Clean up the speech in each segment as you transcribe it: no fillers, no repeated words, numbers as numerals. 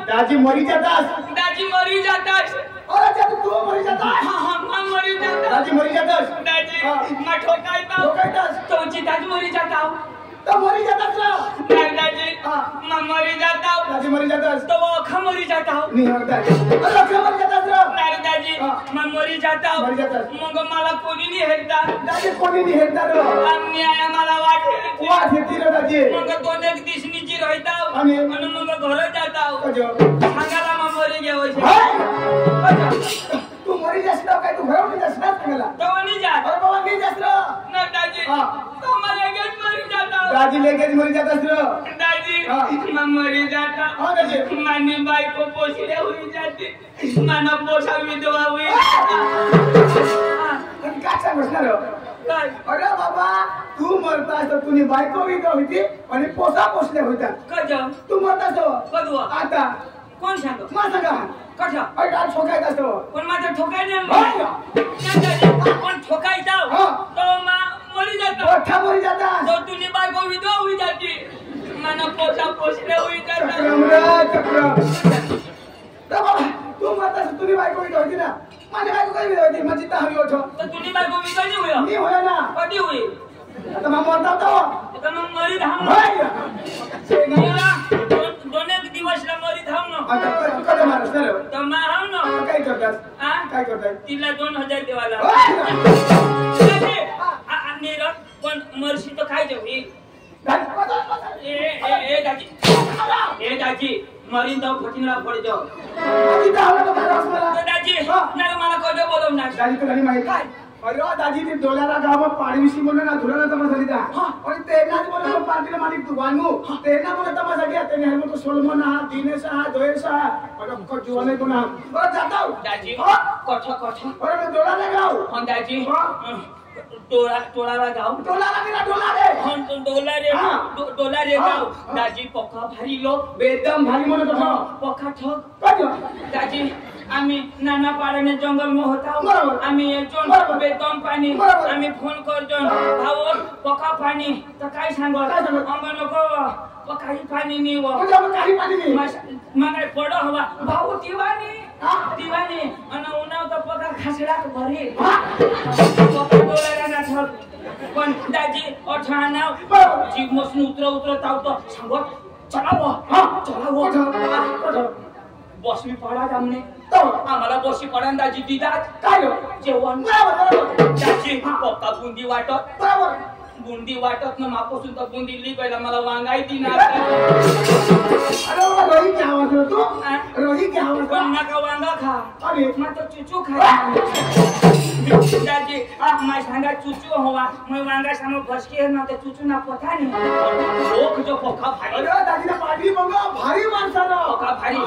दाजी मरी जातास दाजी मरी जातास अरे जब तू मरी जातास हां मरी जातास दाजी मरी जातास दाजी मैं ठोकायतास तो दाजी मरी जाता तो मरी जातास ना नहीं दाजी मैं मरी जाता दाजी मरी जातास तो वो अखा मरी जाता नहीं होता अरे अखा मरी जातास ना नहीं दाजी मैं मरी जाता मग मला कोणी नाही हेरता दाजी कोणी नाही हेरता रे अन्याय मला वाटते रे दाजी मग दोन एक दिसनीची राहता आणि मग घर जाता कजो सांगाला मग मरी गेव तू मरी जास ना काय तू घर नाही जास ना सांगाला तो नाही जा अरे बाबा नाही जास ना दाजी तो मला गेट मरी जाता दाजी लेकेज मरी जातास रे दाजी मैं मरी जाता हां दाजी मानी बायको पोषले हुई जाते माना पोषा विधवा हुई आणि काय सांगणार काय अरे बाबा तू मरतास तर तुनी बायको विधवा होती आणि पोसा पोषले होता कज तू मरतास कदवा आता कोण सांग मा सांगा कशा अरे डाल ठोकायतास तो पण माझं ठोकाय नाही पण ठोकाय जाव तो मरी जाता ओठा मरी जाता तो तुनी बायको विधवा हुई जाती माना पोषा पोषले हुई जाता चक्र बाबा तू मरतास तुनी बायको विधवा होती ना माझी बायको काय विधवा होती माझी तर हवी होतो तर तुनी बायको विधवा नाही हुई नाही होय ना कधी हुई आता मग मरता तो तर मग मरी धाम दोन एक दिवसला मरी धाम ना आता कडे मारस ना तर मा हाव ना काय करतास काय करताय तिला 2000 देवाला नीर पण मरशी तर काय जेवली ए दाजी मरीन तो फटिंगला पड जाओ दाजी नाही मला कधी बोलव ना दाजी तुला नाही माहित काय अरे दाजी ते डोल्याला गावात पाडीविषयी म्हणून ना धुराला तमाशा दिला आणि तेनाच म्हणून पार्टीला मालिक तू वानू तेना म्हणून तमाशा दिया तेने हेल्मेट सोलमन हा दिनेश हा दोयेश हा अरे को जीवन को ना बरं जाताव दाजी कठ अरे मैं डोल्याला गाव हां दाजी टोळाला गाव डोला रे गाव दाजी पक्का भारी लोक बेदम भारी म्हणत होता पक्का ठग दाजी आम्ही नाना पाड्याने जंगल में होता आम्ही येतो बेदम पाणी आम्ही फोन करतो भाऊ पक्का पाणी तर काय सांगू आम्ही नको पक्काही पाणी नाही मग काय पड हवा भाऊ दिवानी आणि उन्हाव तर पक्का खासडाक भरी पक्का डोलाला ना ठग पण दाजी अठाना जीव मसन उतरत आवतो सांगत चला बसवी पडा आमने आम्हाला बसवी पडा दाजी दिदात काय जेवण दाजी पक्का बुंदी वाटत ना मापासून तर बुंदी लिपायला मला वांगाई दिना अरे रोही क्या आवाज तू रोही क्या आवाज पण नका वांगा खा अरे मग चुचू खा दादी मैं सांगा चुचू हवा मैं वांगा सामो फसके ना ते चुचू ना पता नहीं लोक जो पक्का भारी अरे दादी ना पाडवी बघा भारी माणसाला पक्का भारी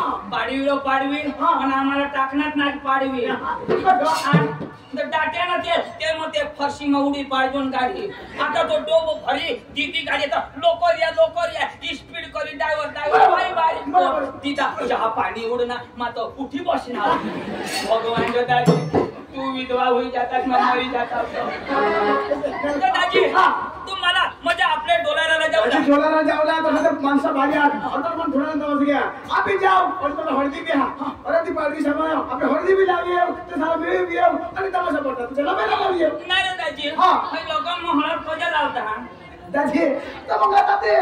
पाडवी आणि आम्हाला टाकण्यात नाही पाडवी तर डाट्या ना ते मग ते फरशी में उडी पाडून गाडी आता तो डोबो भरी दीदी गाडी तर लोकरिया स्पीड करी ड्रायव्हर बाई तिथा जहा पाणी उडना मातो कुठी बसणार भगवान जो दादी तू विधवा होई जातात मरी जातात दादी तुम्हाला म्हणजे आपल्या डोलाराला जाऊला तर माणसा भारी आता पण थोडा दिवस गया आम्ही जाऊ पण तुला हळदी घ्या अरे ती पाडवी समाय आपण हळदी भी लावी ते सारा मिळी भी आणि तमाशा पडतात तुला मेला लावी नाही रे दाजी हे लोकं हळद पजा लावता दाजी तर मग आता ते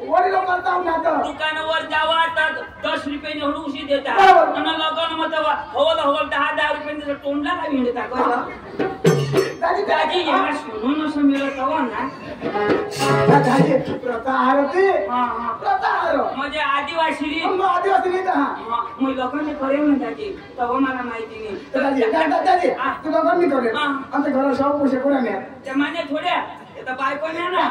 वडी लोक करता ना आता दुकानावर जावा तर 10 रुपये हळूशी देता आणि लोकांना मत हवल 10 रुपये तोंडला लावी देता दाजी याला सोनून असं मिळत हवा ना दाजी प्रथा आरती प्रथा आर म्हणजे आदिवासी मग लोकांनी करेल ना दाजी तव मला माहिती नाही दाजी तू लोकांनी करेल आमच्या घरात शाव पोषे कोणा नाही त्या माने थोड्या तर बायको नाही ना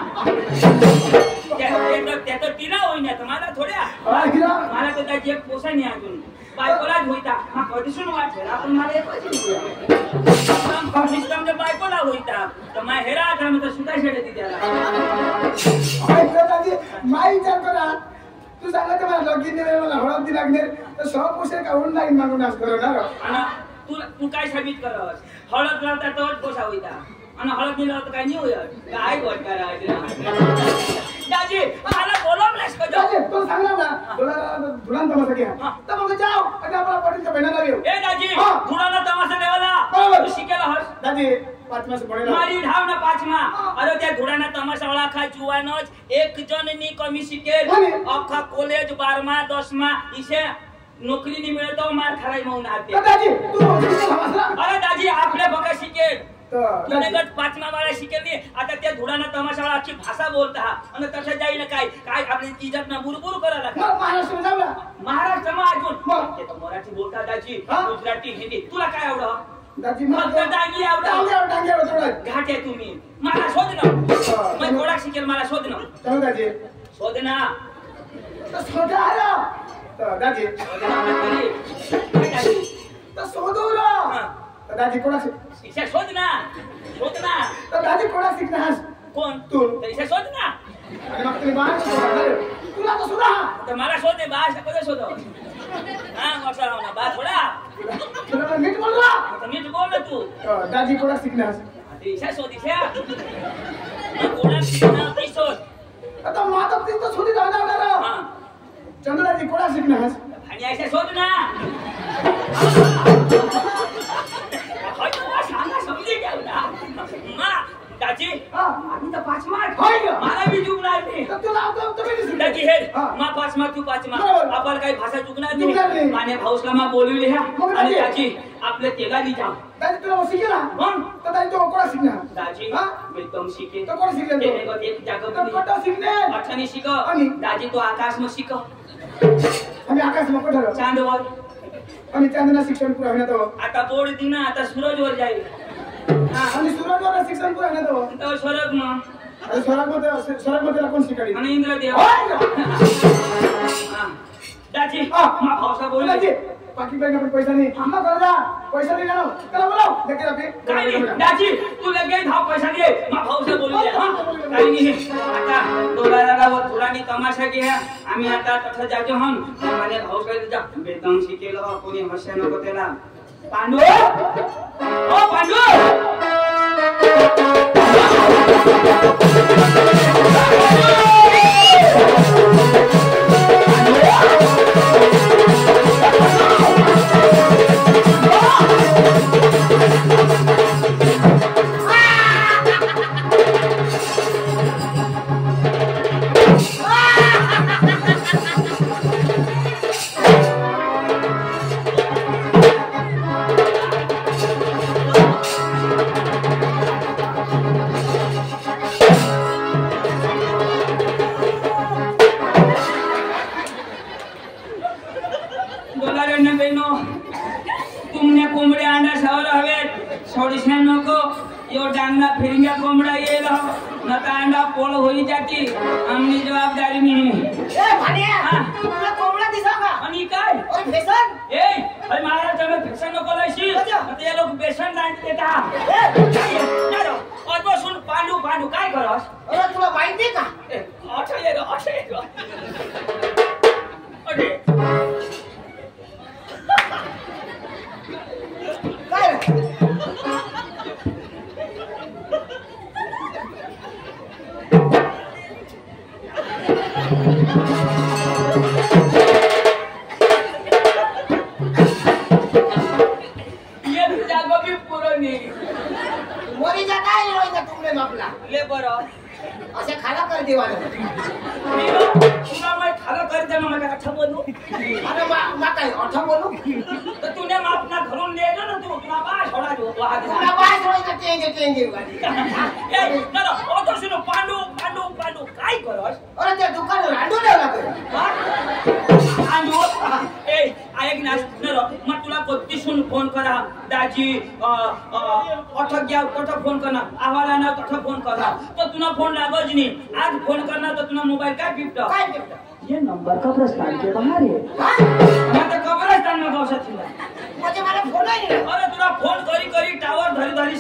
त्याचं तिला होईना तर मला थोड्या मला तर त्याची एक पोसा नाही अजून बायकोलाच होईता कधी सुन वाटेल आपण मला एक निष्काम जब बायको ना होईता तर माय हेरा आता मग सुद्धा शेडे ती त्याला दादी माय विचार करा तू सांगा तर मला लगीन मला हळद दी लागणार तर 100 पोसे का ऑनलाईन मागून आज करणार आणि तू काय साबित करस हळद लावता तोच पोसा होईता आणि हळद नाही लावता काय नाही होय काय गोट करायचं दाजी मला बोलवलंस का दादी तू सांगला ना धुळान तमाशा घ्या तर मग जाओ आणि आपला पटीचा बहिणाला येऊ ए दाजी धुळाना तमाशा देवाला तू शिकेला हस दादी पाचमा से बहिणा मारी ढाव ना पाचमा अरे त्या धुळाना तमाशा वाला खा जुवानच एक जण नी कमी शिकेल अख्खा कॉलेज 12मा 10मा इसे नोकरी नहीं मिले तो मार खराई मौन आते दादी तू अरे दाजी आपले बघा शिकेल तो गट 5मा वाला शिकेल नाही आता त्या धुळाना तमाशा वाला अख्खी भाषा बोलता आणि तसं जाईल काय काय आपली इज्जत ना बुरबुर करायला महाराष्ट्र जाऊ महाराष्ट्र मा अजून ते तर मराठी बोलता दाजी गुजराती हिंदी तुला काय आवडतं दादी मला डांगी आवडतं डांगी आवडतं घाट आहे तुम्ही मला शोध ना मैं थोडा शिकेल मला शोध ना चल दादी शोध ना तो शोधा आला तो दादी तो शोधू रा तो दादी कोणा इसे शोध ना तो दादी कोणा शिकणार कोण तू तर इसे शोध ना आणि मग तुम्ही बाहेर तुला तो सुद्धा तर मला शोध दे बास कसं शोध हा मग ना बा थोडा तुला नीट बोल रा तर नीट बोल ना तू दादी कोणा शिकणार इसे शोध इसे कोणा शिकणार ती शोध आता माता तिथं सुधी जाणार हा चंद्राजी कोणा शिकणार आणि ऐसे शोध ना सांगा समजे घ्या ना दाजी आम्ही तर 5मा मला भी चुकणार नाही दाजी हे मा 5मा तू 5मा आपण काही भाषा चुकणार नाही माने भाऊसला मा बोलवले ह्या आणि दाजी आपले तेलाली जा दादी तुला शिकेला मग तर दादी तो कोणा शिकणार दाजी एकदम शिके तो कोण शिकले तेने एक जागा कोणा शिकले अठ्ठानी शिक आणि दाजी तो आकाश में शिक आम्ही आकाश मध्ये ठरव चांदवर आणि चांदना शिक्षण पुरा होण्यात आता बोर्ड दिन आता सूरज वर जाईल आणि सूरजवर शिक्षण पुरा होण्यात तो स्वर्ग मग आणि स्वर्गमध्ये कोण शिकाडी आणि इंद्रदेव दाजी मा भाऊसा बोलले दादी बाकी काही आपण पैसा नाही आम्हा करा पैसा नाही ना चला बोलाव लेके काय दाजी तू लगेच धाव पैसा दे मा भाऊसा बोलले हा काही नाही आता डोलाला थोडानी तमाशा घ्या आम्ही आता तसं जातो हम माने भाऊसा जा बेदम शिकेला कोणी हसे नको त्याला पांडू ओ पांडू तुमने कोंबडे अंडा सावर हवेत सोडीशा नको यो डांगना फिरिंगा कोंबडा येईल न तर अंडा पोळ होई जाती आमनी जबाबदारी नाही ए भाड्या तुला कोंबडा दिसा का आणि काय ओय बेसन ए अरे महाराज तुम्ही फेसन नको लयशी आता ये लोक बेसन दांत देता चलो और तो सुन पांडू काय करस अरे तुला माहिती का अच्छा ये अरे काय ये जागो भी पुरनी मोरी जा काय रोई का तुमने मापला ले बरं असे खाला कर देवाला तुला मैं खाला कर दे मला अच्छा बोलू अरे मा काय अर्थ बोलू तर तूने मापना घरून ले ना तू तुला बा छोडा दो तुला बाय रोई का टेंगे वाली ए चलो ओ तो सुनो पांडू काय करस अरे त्या दुकान रांडू ठेवला कर पांडू ए ऐक ना नरो मग तुला कोत्तीसून फोन करा दाजी अठक घ्या कठं फोन करना आवाला ना कठं फोन करा तो तुला फोन लागोच नहीं आज फोन करना तो तुला मोबाइल काय गिफ्ट काय गिफ्ट ये नंबर कब्रिस्तान के बाहर है हां मैं तो कब्रिस्तान में गौसा थी म्हणजे मला फोन नाही अरे तुला फोन करी टावर धरी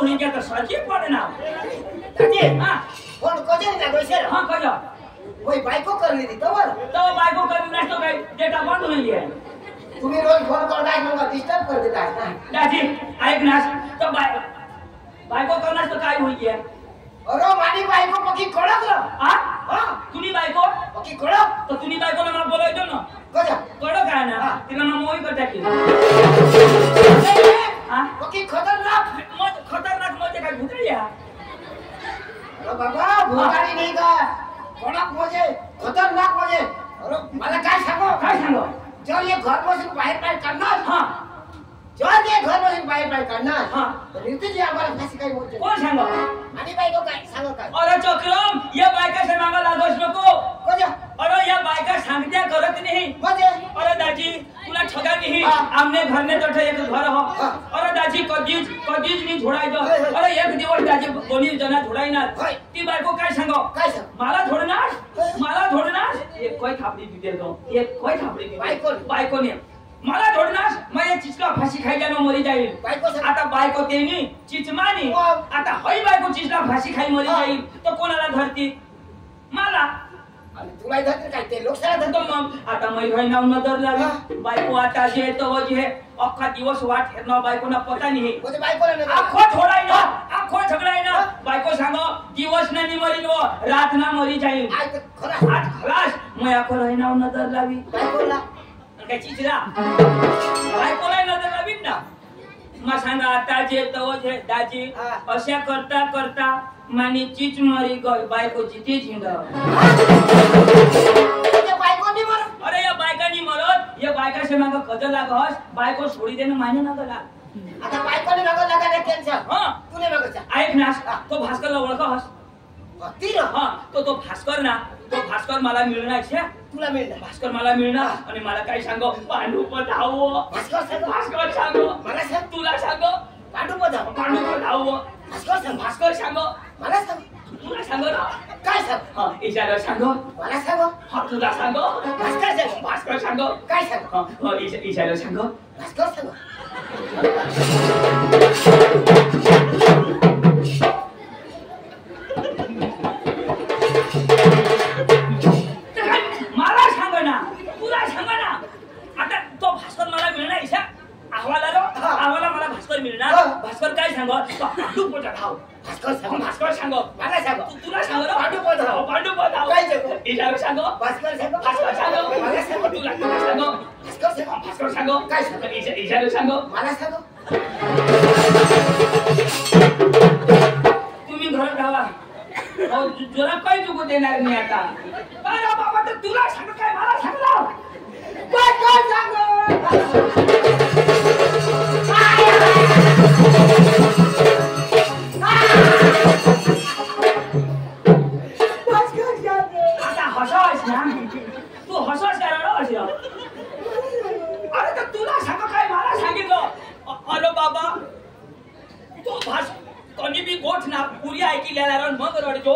हुई क्या तो सच्ची पड़े ना दादी हां फोन कोजे ना गोसे हां कहो वही बायको करली ती तो बायको करून नसतो काय डेटा बंद होईल तुम्ही रोज फोन करताय मग डिस्टर्ब कर देताय ना दादी ऐक ना तो बायको करणार तर काय होईल अरे मानी बायको पकी कडक ना हां हां तुनी बायको पकी कडक तर तुनी बायकोला मला बोलायचं ना कोजा कडक आहे ना तिला मग मोही करता की हां पकी खतरनाक मग खतरनाक म्हणजे काय भूताया अरे बाबा भूतारी नाही का कडक म्हणजे खतरनाक म्हणजे अरे मला काय सांगो जर ये घर बसून बाहेर करणार हां जर ये घर बसून बाहेर करणार हां तर नीतीजी आम्हाला फाशी काय बोलते कोण सांगो आणि बायको काय सांगो काय अरे चक्रम या बायका से मागा लागोस नको कोजा अरे या बायका सांगत्या करत नाही म्हणजे अरे दाजी तुला ठगा नाही आमने घर में तठे एक घर हो अरे दाजी कधीच नाही झोडायचं अरे एक दिवस दाजी कोणी जना झोडायणार ती बायको काय सांगो मला झोडणार एक कोई थापडी दिते तो एक कोई थापडी बायको ने मला झोडणार मैं ये चिचका फाशी खाई जानो मरी जाईल आता बायको तेनी चिचमानी आता होई बायको चिचका फाशी खाई मरी जाईल तो कोणाला धरती मला आणि तुला धरते काय ते लोकशाला धरतो मग आता मै भाई नाव नजर लावी बायको आता जे तो जे अख्खा दिवस वाट हेरना बायकोना पता नाही म्हणजे बायकोला नाही आखो छोडाय ना आखो झगडाय ना बायको सांगो दिवस नाही मरी नो रात ना मरी जाईल आज खलास मैं आखो राय नाव नजर लावी बायकोला काय चिचरा बायकोला नजर लावी ना मा सांगा आता जे तो जे दाजी अशा करता मानी चीच मरी गई बायको चिती झिंगा अरे या बायकानी मरत या बायका से माग कद लागस बायको सोडी देन माने ना गला आता बायकोने नगर लगाने टेन्शन हां तुने नगरचा ऐक ना तो भास्करला ओळखस तीर हां तो भास्कर ना तो भास्कर मला मिळणार छे तुला मिळणार भास्कर मला मिळणार आणि मला काय सांगो पांडू पधावो भास्कर सांगो मला सांग तुला सांगो पांडू पधावो भास्कर सांगो मला सांग तुला सांगो ना काय सांग हां इशारा सांगो मला सांगो हां तुला सांगो भास्कर सांगो काय सांग हां इशारा सांगो भास्कर सांगो मला सांग ना तुला सांग ना आता तो भास्कर मला मिळणार इशा आवाला मला भास्कर मिळणार भास्कर काय सांगो पांडू पधाव भास्कर सांगो मला सांगो तुला सांगो ना पांडू पधाव काय सांगो इशारा सांगो भास्कर सांगो मला सांगो तुला सांगो भास्कर सांगो काय सांगो इशारा सांगो मला सांगो तुम्ही घरात राहा तुला काही चुकू देणार नाही आता अरे बाबा तर तुला सांग काय मला सांगला काय सांगो आता हसास ना तू हसास करायला अशी अरे तर तुला सांग काय मला सांगितलं अरे बाबा तो भास कोणी बी गोठ ना पुरी ऐकलेला मग रडतो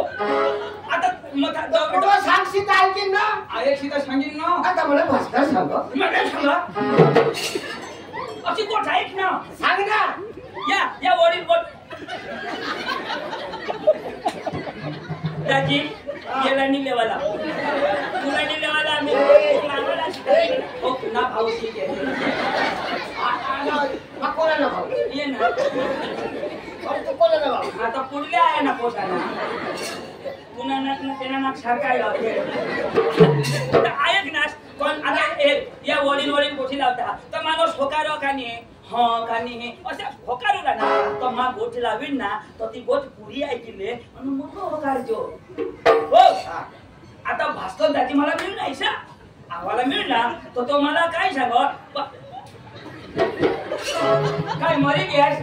आता मग सांगशील ऐकीन ना अरे सीता सांगीन ना आता मला भास्कर सांगो मला सांगा अशी गोठ ऐक ना सांग ना या वडील गोठ दाजी गेला नी लेवाला तुला नी लेवाला आम्ही ओके ना भाऊ ठीक आहे कोणाला भाऊ ये ना आता पुढले आहे ना पोटाला पुन्हा त्यांना ना सारखाय ऐक ना पण आता या वडील गोठी लावता तर माणूस होकारो का नाही असं होकारूला ना तर मा गोठी लावीन ना तर ती गोठ पुरी ऐकले म्हणून मग होकारजो हो आता भास्कर दाजी मला मिळून नाहीसा आम्हाला मिळणार तर तो मला काय सांगो काय मरी गॅस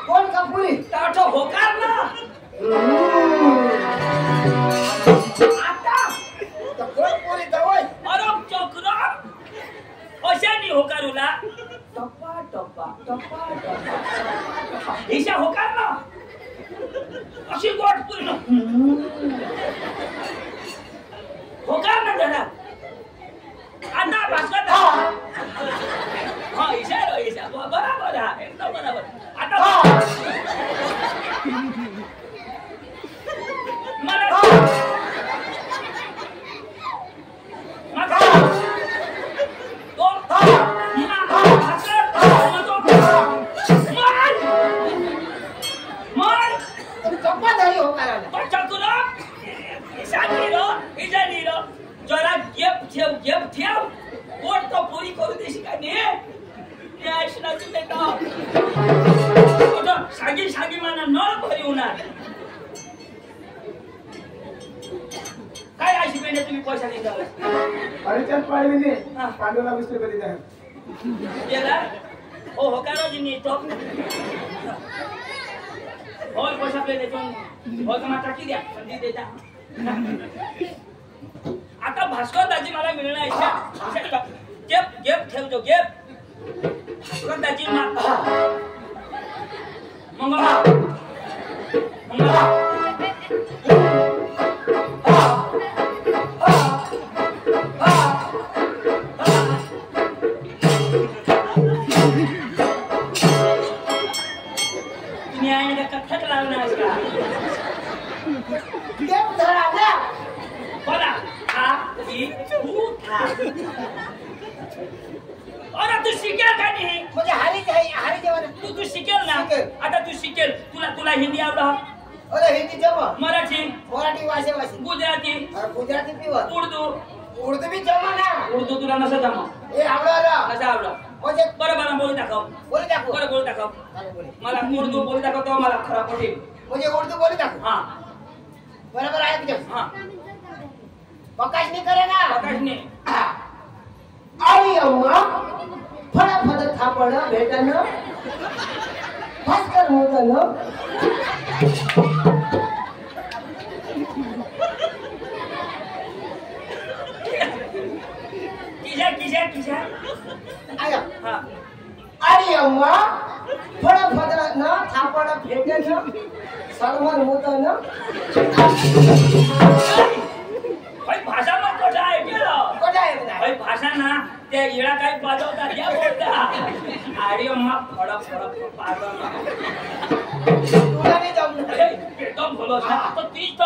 कोण कपुरी ताठो होकार ना आता तर कोण पुरी दवय अरे चक्र अशानी होकारूला टप्पा टप्पा टप्पा टप्पा हिशा होकार ना अशी गोट पूर्ण होकार ना जरा आता भास्कर हा हिशा बरोबर आहे एकदम बरोबर आता सागी सागी मला नळ भरी होणार काय अशी पेंडे तुम्ही पैसा देता अरे चल पाळी दे पांडुला 20 रुपये दे गेला ओ हो का रोजी तो और पैसा पे देतो हो का माता की द्या संधी देता आता भास्कर दाजी मला मिळणार इच्छा गेप गेप ठेवतो गेप भास्कर दाजी मंगळा कथक लावणार का गेम धरा ना बोला हा ही तू था अरे तू शिकेल का नाही म्हणजे हारी जेवण तू शिकेल ना आता तू शिकेल तुला हिंदी आवडत अरे हिंदी जमा मराठी भाषा गुजराती गुजराती पिवर उर्दू भी जमा ना उर्दू तुला नसं जमा ए आवडा कसं आवडत म्हणजे बरं मला बोलू दाखव बरं बोलू दाखव मला उर्दू बोलू दाखव मला खरा पटेल म्हणजे उर्दू बोलू दाखव हा बरोबर आहे की हा प्रकाश नहीं करे ना प्रकाश ने आई अम्मा फटाफट थापड भेटन भास्कर होतन किशा आया हा आई अम्मा फटाफट ना थापड भेटन सलमान होतन भाई भाषा मग कोठा आहे केलं कोठा आहे भाई भाषा ना त्या येळा काही पाजवतात या बोलता आडी अम्मा फडक पाजवणार तुला नाही जमणार एकदम बोलो तो तीच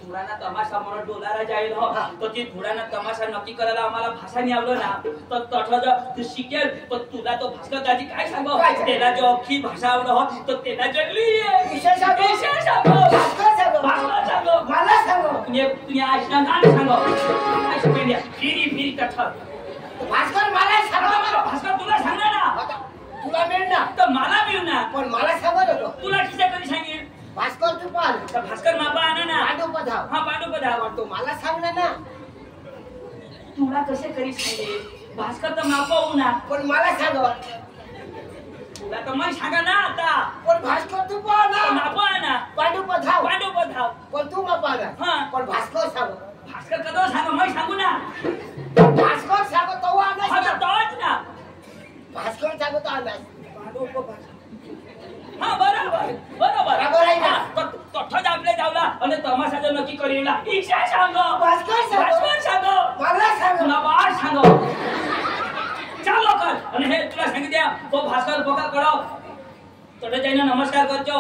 धुराना तमाशा म्हणून डोलारा जाईल हो तो ती धुराना तमाशा नक्की करायला आम्हाला भाषा नाही आवलं ना तर तठा तू शिकेल तर तुला तो भास्कर दाजी काय सांगो त्याला जो अख्खी भाषा आवड हो तर त्याला जगली विशेष सांगो मला सांगो तुम्ही आशना गाणं सांगो काय शिकल्या फिरी कथा भास्कर मला सांगो भास्कर तुला सांगा ना तुला मिळ ना तर मला मिळू ना पण मला सांगत होतो तुला किसा कधी सांगेल भास्कर तू पाल तर भास्कर मापा आणा ना पांडू पधाव तो मला सांग ना तुला कसे करी सांगेल भास्कर तर मापा होऊ ना पण मला सांग तुला तर मग सांगा ना आता पण भास्कर तू पाल ना मापा आणा पांडू पधाव पण तू मापा ना हा पण भास्कर सांग भास्कर कदो सांगा मग सांगू ना भास्कर सांग तो आना हा तोच ना भास्कर सांग तो आना हा बरोबर आहे ना तठ्ठच आपले जावला आणि तमाशाचं नक्की करीला इच्छा सांगो भास्कर सांग मला सांग नवाज सांगो चाल लवकर आणि हे तुला सांगितल्या तो भास्कर बोका कळव तडे जाईना नमस्कार करतो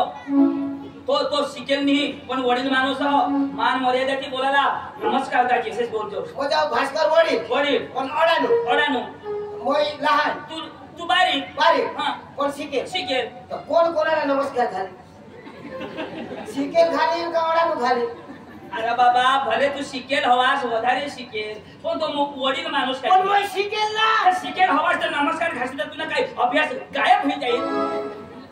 तो शिकेल नाही पण वडील माणूस मान मर्यादेची बोलायला नमस्कार दाची असेच बोलतो हो जाऊ भास्कर वडील पण अडाणू मोय लहान तू बारीक हा कोण शिकेल तर कोण कोणाला नमस्कार घाले शिकेल घाली का अडाणू घाले अरे बाबा भले तू शिकेल हवास वधारे शिकेल पण तो वडील माणूस पण मोय शिकेल ना शिकेल हवास तर नमस्कार घासला तुला काय अभ्यास गायब होईल जाईल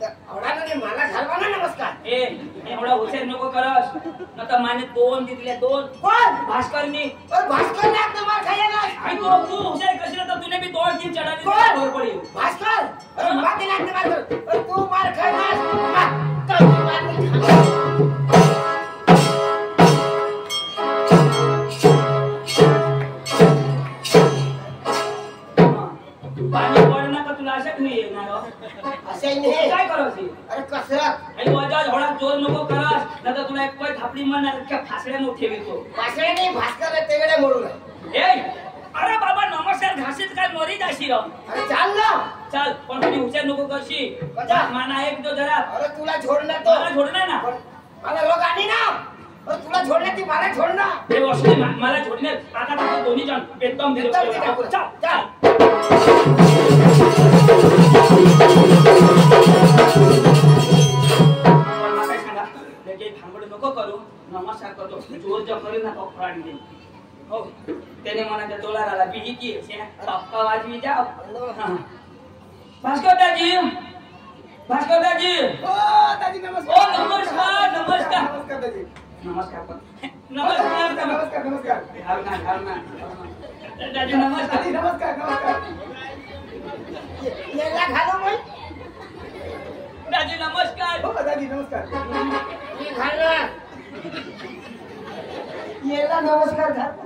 अडाणूने मला घालवा ना नमस्कार एवढा हुशार नको करस न तर माने 2 दिले 2 कोण भास्करनी भास्कर ने आपने मार खाया ना आई तू हुशार कशी तर तुने भी 2-3 चढावी कोण पडेल भास्कर माते लागते मार तू मार खायला तो मार नाही पाणी पडना का तुला अशा नाही येणार असे नाही काय करायची अरे कसरत आई वजा झोडा जोर नको करस न तर तुला एक पाय थापडी म्हणणार की फासड्या मोठे वितो भास्कर नाही भास्कर तेवढे मोडू ए अरे बाबा नमस्कार घासीत काय मरी जाशी रो अरे चाल पण तुम्ही हुशार नको करशी माना एक जो जरा अरे तुला छोडणार तो मला छोडणार ना मला लोक आणि ना तुला छोडण्याची मला छोडणार हे वस्तू मला छोडणार आता आपण दोन्ही जण बेदम दिलो चल काय सांगा त्याचे भांगड नको करू नमस्कार करतो जोर जो करू ना तो फराडी दे हो त्याने मनाच्या डोलार आला बिही की पप्पा वाजवी जाओ भास्कर दाजी भास्कर दाजी ओ दाजी ओ नमस्कार नमस्कार नमस्कार नमस्कार दाजी नमस्कार नमस्कार नमस्कार नमस्कार दाजी नमस्कार दाजी नमस्कार नमस्कार याला घालो मग दाजी नमस्कार हो दाजी नमस्कार घाल याला नमस्कार घाल